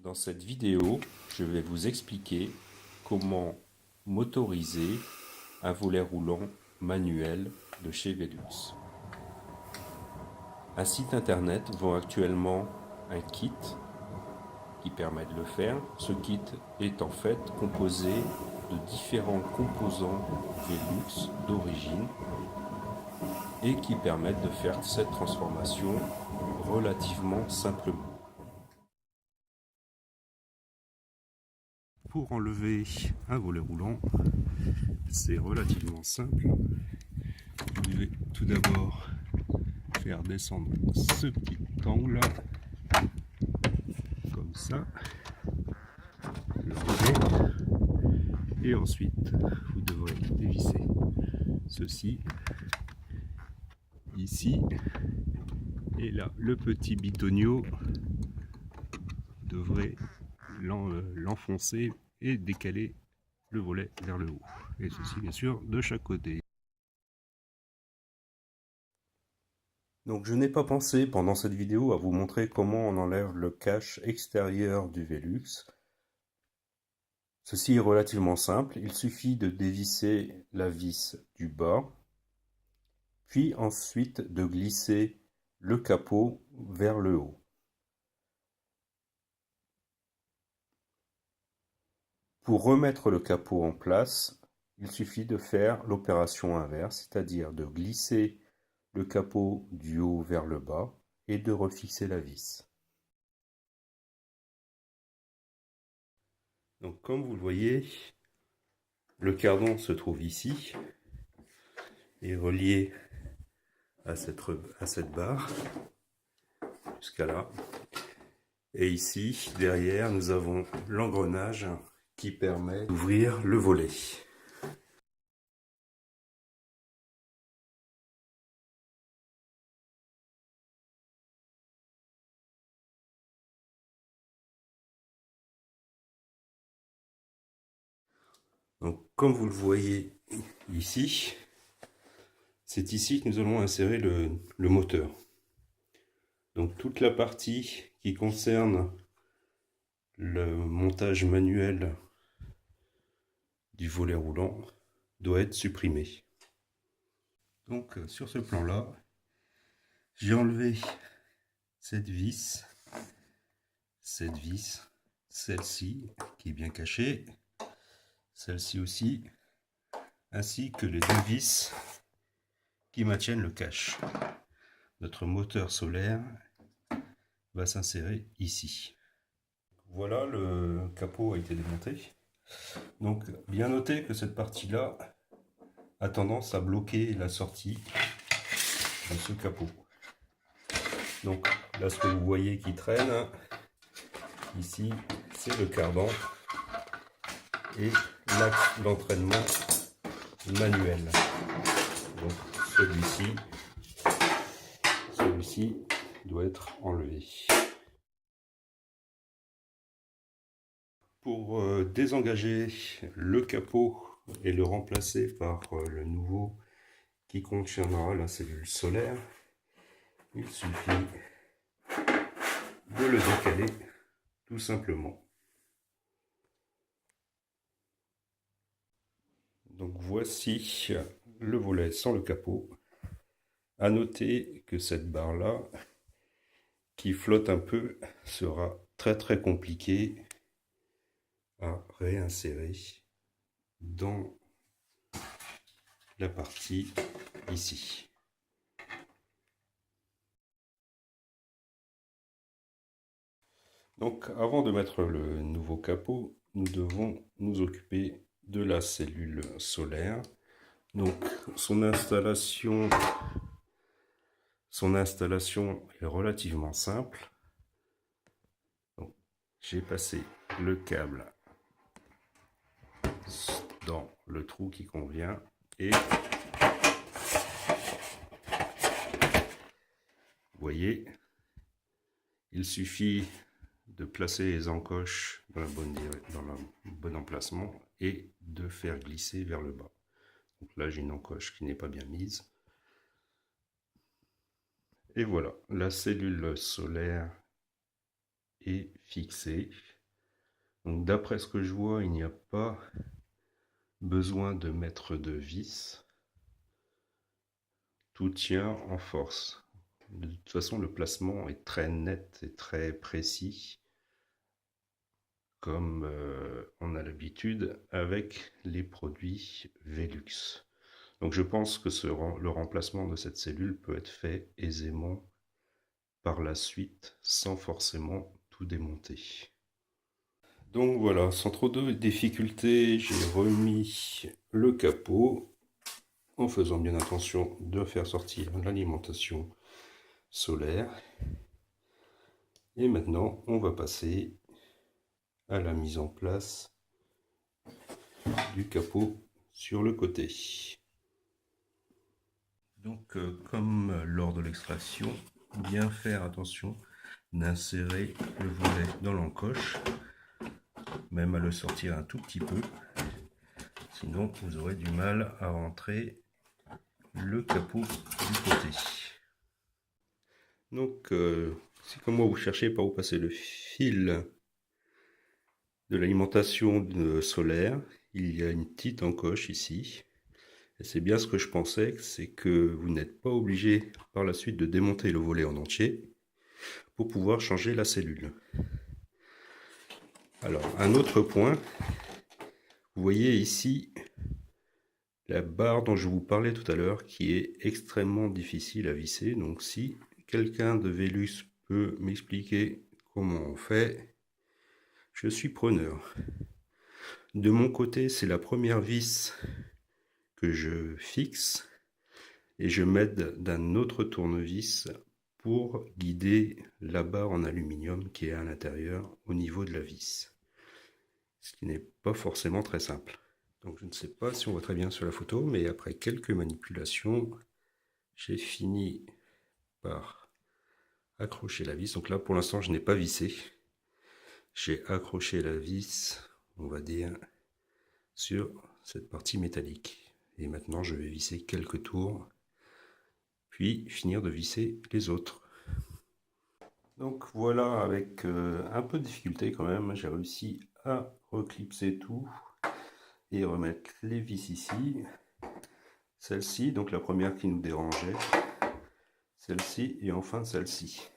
Dans cette vidéo, je vais vous expliquer comment motoriser un volet roulant manuel de chez Velux. Un site internet vend actuellement un kit qui permet de le faire. Ce kit est en fait composé de différents composants Velux d'origine et qui permettent de faire cette transformation relativement simplement. Pour enlever un volet roulant, c'est relativement simple. Vous devez tout d'abord faire descendre ce petit angle, comme ça, le volet, et ensuite vous devrez dévisser ceci, ici, et là, le petit bitonio devrait l'enfoncer et décaler le volet vers le haut. Et ceci, bien sûr, de chaque côté. Donc je n'ai pas pensé pendant cette vidéo à vous montrer comment on enlève le cache extérieur du Velux. Ceci est relativement simple, il suffit de dévisser la vis du bas, puis ensuite de glisser le capot vers le haut. Pour remettre le capot en place, il suffit de faire l'opération inverse, c'est-à-dire de glisser le capot du haut vers le bas et de refixer la vis. Donc comme vous le voyez, le cardan se trouve ici et relié à cette barre jusqu'à là. Et ici, derrière, nous avons l'engrenage qui permet d'ouvrir le volet. Donc, comme vous le voyez ici, c'est ici que nous allons insérer le moteur. Donc, toute la partie qui concerne le montage manuel du volet roulant doit être supprimée. Donc, sur ce plan-là, j'ai enlevé cette vis, celle-ci qui est bien cachée, celle-ci aussi, ainsi que les deux vis qui maintiennent le cache. Notre moteur solaire va s'insérer ici. Voilà, le capot a été démonté. Donc bien noter que cette partie-là a tendance à bloquer la sortie de ce capot. Donc là, ce que vous voyez qui traîne, ici, c'est le cardan et l'axe d'entraînement manuel. Donc celui-ci doit être enlevé. Pour désengager le capot et le remplacer par le nouveau qui contiendra la cellule solaire, il suffit de le décaler tout simplement. Donc voici le volet sans le capot. À noter que cette barre là qui flotte un peu sera très compliquée à réinsérer dans la partie ici. Donc avant de mettre le nouveau capot, nous devons nous occuper de la cellule solaire. Donc son installation est relativement simple. J'ai passé le câble dans le trou qui convient et vous voyez, il suffit de placer les encoches dans le bon emplacement et de faire glisser vers le bas. Donc là, j'ai une encoche qui n'est pas bien mise. Et voilà, la cellule solaire est fixée. Donc d'après ce que je vois, il n'y a pas besoin de mettre de vis. Tout tient en force. De toute façon, le placement est très net et très précis, comme on a l'habitude avec les produits Velux. Donc je pense que le remplacement de cette cellule peut être fait aisément par la suite, sans forcément tout démonter. Donc voilà, sans trop de difficultés, j'ai remis le capot en faisant bien attention de faire sortir l'alimentation solaire. Et maintenant, on va passer à la mise en place du capot sur le côté. Donc, comme lors de l'extraction, bien faire attention d'insérer le volet dans l'encoche, même à le sortir un tout petit peu, sinon vous aurez du mal à rentrer le capot du côté. Donc, si comme moi vous cherchez par où passer le fil de l'alimentation solaire, il y a une petite encoche ici. Et c'est bien ce que je pensais, c'est que vous n'êtes pas obligé par la suite de démonter le volet en entier pour pouvoir changer la cellule. Alors, un autre point, vous voyez ici la barre dont je vous parlais tout à l'heure qui est extrêmement difficile à visser. Donc si quelqu'un de Velux peut m'expliquer comment on fait, je suis preneur. De mon côté, c'est la première vis que je fixe et je m'aide d'un autre tournevis pour guider la barre en aluminium qui est à l'intérieur au niveau de la vis. Ce qui n'est pas forcément très simple. Donc je ne sais pas si on voit très bien sur la photo, mais après quelques manipulations, j'ai fini par accrocher la vis. Donc là pour l'instant je n'ai pas vissé. J'ai accroché la vis, on va dire, sur cette partie métallique. Et maintenant je vais visser quelques tours, puis finir de visser les autres. Donc voilà, avec un peu de difficulté quand même, j'ai réussi à reclipser tout et remettre les vis ici. Celle-ci, donc la première qui nous dérangeait, celle-ci et enfin celle-ci.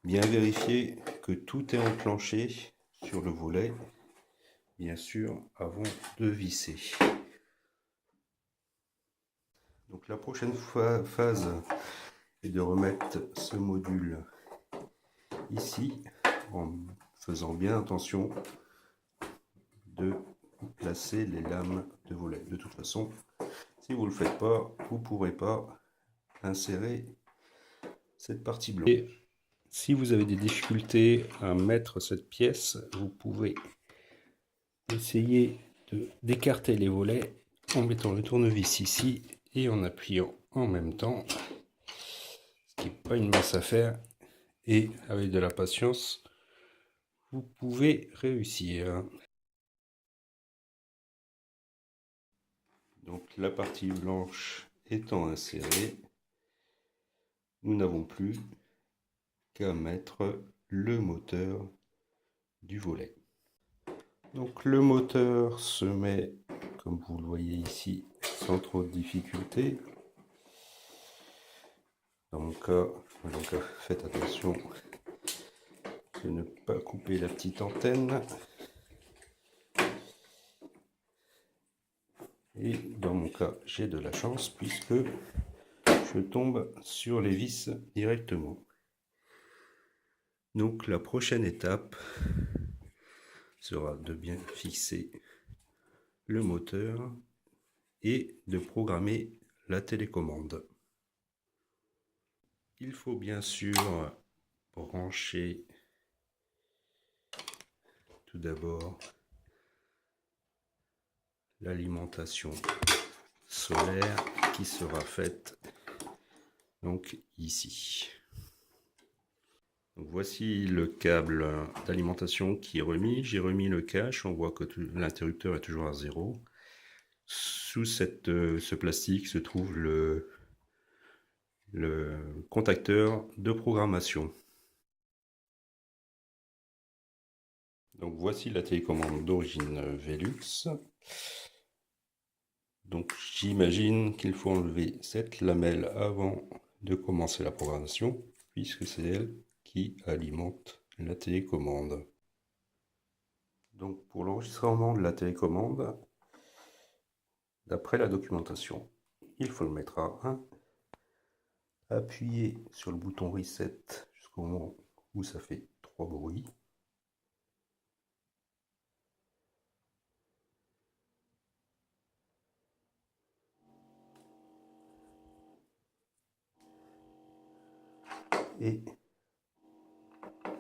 Bien vérifier que tout est enclenché sur le volet, bien sûr, avant de visser. Donc la prochaine phase est de remettre ce module ici, en faisant bien attention de placer les lames de volet. De toute façon, si vous ne le faites pas, vous ne pourrez pas insérer cette partie blanche. Et si vous avez des difficultés à mettre cette pièce, vous pouvez essayer d'écarter les volets en mettant le tournevis ici et en appuyant en même temps, ce qui n'est pas une mince affaire, et avec de la patience, vous pouvez réussir. Donc la partie blanche étant insérée, nous n'avons plus qu'à mettre le moteur du volet. Donc le moteur se met, comme vous le voyez ici, sans trop de difficulté. Dans mon cas, donc faites attention de ne pas couper la petite antenne. Et dans mon cas, j'ai de la chance puisque je tombe sur les vis directement. Donc la prochaine étape sera de bien fixer le moteur et de programmer la télécommande. Il faut bien sûr brancher tout d'abord l'alimentation solaire qui sera faite donc ici. Donc voici le câble d'alimentation qui est remis. J'ai remis le cache, on voit que l'interrupteur est toujours à 0. Sous ce plastique se trouve le contacteur de programmation. Donc voici la télécommande d'origine Velux. Donc j'imagine qu'il faut enlever cette lamelle avant de commencer la programmation, puisque c'est elle qui alimente la télécommande. Donc pour l'enregistrement de la télécommande, d'après la documentation, il faut le mettre à 1, appuyer sur le bouton Reset jusqu'au moment où ça fait 3 bruits. Et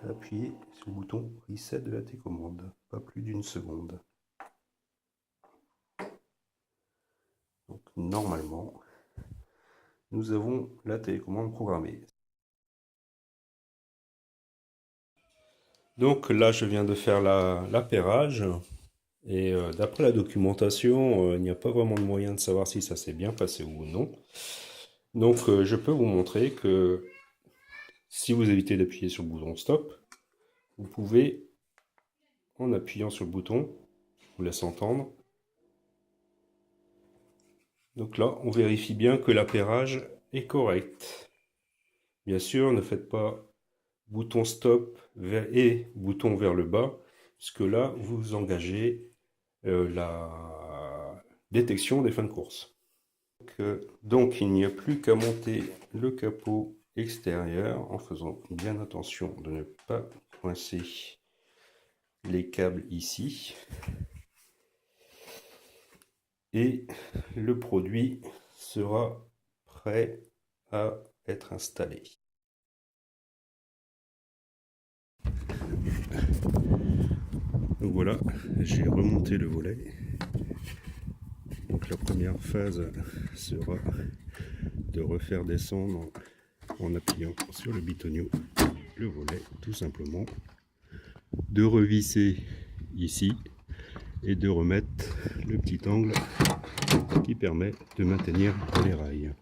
appuyer sur le bouton Reset de la télécommande, pas plus d'une seconde. Donc normalement, nous avons la télécommande programmée. Donc là, je viens de faire l'appairage. Et d'après la documentation, il n'y a pas vraiment de moyen de savoir si ça s'est bien passé ou non. Donc je peux vous montrer que si vous évitez d'appuyer sur le bouton stop, vous pouvez, en appuyant sur le bouton, je vous laisse entendre. Donc là, on vérifie bien que l'appairage est correct. Bien sûr, ne faites pas bouton stop et bouton vers le bas, puisque là, vous engagez la détection des fins de course. Donc il n'y a plus qu'à monter le capot extérieur en faisant bien attention de ne pas coincer les câbles ici. Et le produit sera prêt à être installé. Donc voilà, j'ai remonté le volet. Donc la première phase sera de refaire descendre en appuyant sur le bitonio le volet tout simplement, de revisser ici et de remettre le petit angle qui permet de maintenir les rails.